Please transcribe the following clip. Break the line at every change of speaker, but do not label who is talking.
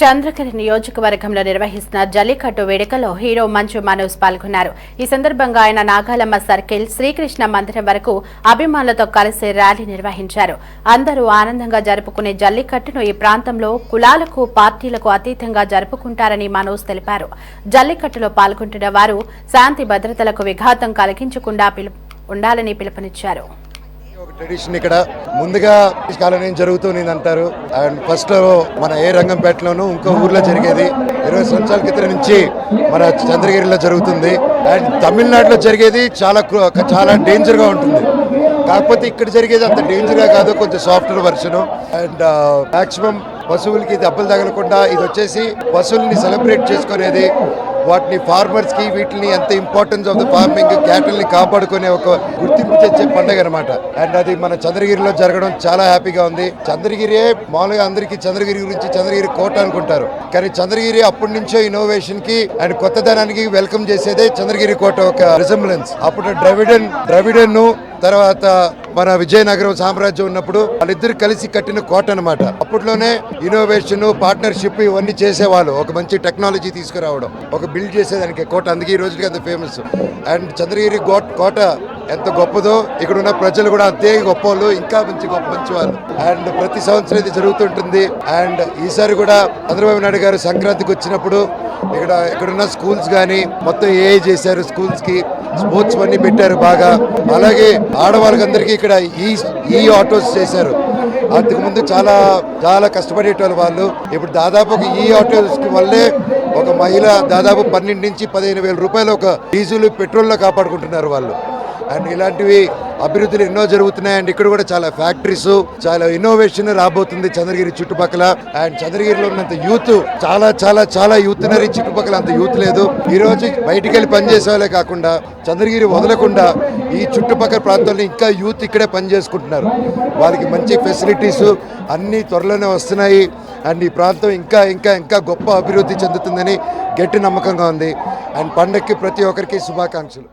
చంద్రగిరి నియోజకవర్గంలో నిర్వహిస్తున్న జల్లికట్టు వేడుకలో హీరో మంచు మనోజ్ పాల్గొన్నారు. ఈ సందర్భంగా ఆయన నాగాలమ్మ సర్కిల్ శ్రీకృష్ణ మందిరం వరకు అభిమానులతో కలిసి ర్యాలీ నిర్వహించారు. అందరూ ఆనందంగా జరుపుకునే జల్లికట్టును ఈ ప్రాంతంలో కులాలకు పార్టీలకు అతీతంగా జరుపుకుంటారని మనోజ్ తెలిపారు. జల్లికట్టులో పాల్గొంటున్న వారు శాంతి భద్రతలకు విఘాతం కలిగించకుండా ఉండాలని పిలుపునిచ్చారు.
ట్రెడిషన్ ఇక్కడ ముందుగా కాలం జరుగుతుంది అంటారు. అండ్ ఫస్ట్ మన రంగంపేటలోను ఇంకో ఊర్లో జరిగేది 20 సంవత్సరాల క్రితం నుంచి మన చంద్రగిరిలో జరుగుతుంది. అండ్ తమిళనాడులో జరిగేది చాలా డేంజర్ గా ఉంటుంది. కాకపోతే ఇక్కడ జరిగేది అంత డేంజర్ గా కాదు, కొంచెం సాఫ్ట్వేర్ వర్షన్. అండ్ మాక్సిమం పశువులకి దెబ్బలు తగలకుండా ఇది వచ్చేసి పశువుల్ని సెలబ్రేట్ చేసుకునేది, వాటిని ఫార్మర్స్ కి వీటిని ఎంత importance of the farming cattle ని కాపాడుకునే ఒక గుర్తింపు తెచ్చే పండుగ అనమాట. అండ్ అది మన చంద్రగిరిలో జరగడం చాలా హ్యాపీగా ఉంది. చంద్రగిరియే మామూలుగా అందరికీ చంద్రగిరి గురించి చంద్రగిరి కోట అనుకుంటారు, కానీ చంద్రగిరి అప్పటి నుంచో ఇన్నోవేషన్ కి అండ్ కొత్తదనానికి వెల్కమ్ చేసేదే చంద్రగిరి కోట ఒక రిజెంబ్లెన్స్. అప్పుడు ద్రవిడన్ తర్వాత మన విజయనగరం సామ్రాజ్యం ఉన్నప్పుడు వాళ్ళిద్దరు కలిసి కట్టిన కోట అనమాట. అప్పట్లోనే ఇన్నోవేషన్, పార్ట్నర్షిప్ ఇవన్నీ చేసేవాళ్ళు. ఒక మంచి టెక్నాలజీ తీసుకురావడం, ఒక బిల్డ్ చేసేదానికి కోట. అందుకే ఈ రోజుకి అంత ఫేమస్. అండ్ చంద్రగిరి కోట ఎంత గొప్పదో ఇక్కడ ఉన్న ప్రజలు కూడా అంతే గొప్ప వాళ్ళు, ఇంకా మంచి వాళ్ళు. అండ్ ప్రతి సంవత్సరం ఇది జరుగుతుంటుంది. అండ్ ఈసారి కూడా చంద్రబాబు నాయుడు గారు సంక్రాంతికి వచ్చినప్పుడు ఇక్కడున్న స్కూల్స్ కానీ మొత్తం చేశారు. స్కూల్స్ కి స్పోర్ట్స్ అన్ని పెట్టారు బాగా. అలాగే ఆడవాళ్ళకందరికీ ఇక్కడ ఈ ఆటోస్ చేశారు. అంతకుముందు చాలా కష్టపడేటోళ్ళు వాళ్ళు. ఇప్పుడు దాదాపు ఈ ఆటోస్ వల్లే ఒక మహిళ దాదాపు 12 నుంచి 15,000 రూపాయలు ఒక డీజిల్ పెట్రోల్లో కాపాడుకుంటున్నారు వాళ్ళు. అండ్ ఇలాంటివి అభివృద్ధులు ఎన్నో జరుగుతున్నాయి. అండ్ ఇక్కడ కూడా చాలా ఫ్యాక్టరీస్, చాలా ఇన్నోవేషన్ రాబోతుంది చంద్రగిరి చుట్టుపక్కల. అండ్ చంద్రగిరిలో ఉన్నంత యూత్ చాలా యూత్ ఉన్నారు. చుట్టుపక్కల అంత యూత్ లేదు. ఈ రోజు బయటికి వెళ్ళి పనిచేసే వాళ్ళే కాకుండా చంద్రగిరి వదలకుండా ఈ చుట్టుపక్కల ప్రాంతాల్లో ఇంకా యూత్ ఇక్కడే పనిచేసుకుంటున్నారు. వాళ్ళకి మంచి ఫెసిలిటీస్ అన్నీ త్వరలోనే వస్తున్నాయి. అండ్ ఈ ప్రాంతం ఇంకా గొప్ప అభివృద్ధి చెందుతుందని గట్టి నమ్మకంగా ఉంది. అండ్ పండగకి ప్రతి ఒక్కరికి శుభాకాంక్షలు.